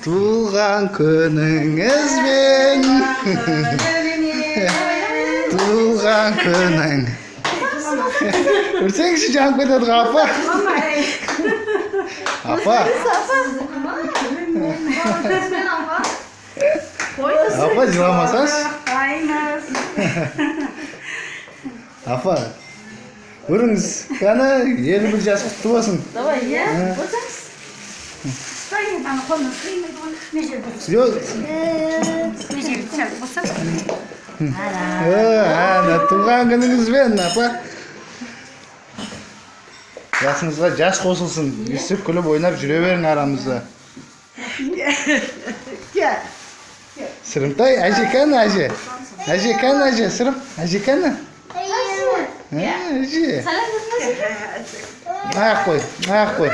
Tuğan könünüzben Tuğan könün Ürsengişi canıp ketedi apa. Apa. Apa жыламасаңыз. Apa. Көріңіз, қана елі бір жас құтты болсын. Давай, я? Вот так? Стоим, там, ходно, стоим, Жоқ. Туған күніңізбен, апа. Жасыңызға жас қосылсын. Үсіп күліп ойнап жүре берің арамызда. Сырымтай, әже қаны, әже? Әже қаны, әже? Сырым, әже қаны? Әже. Ақ қой, ақ қой.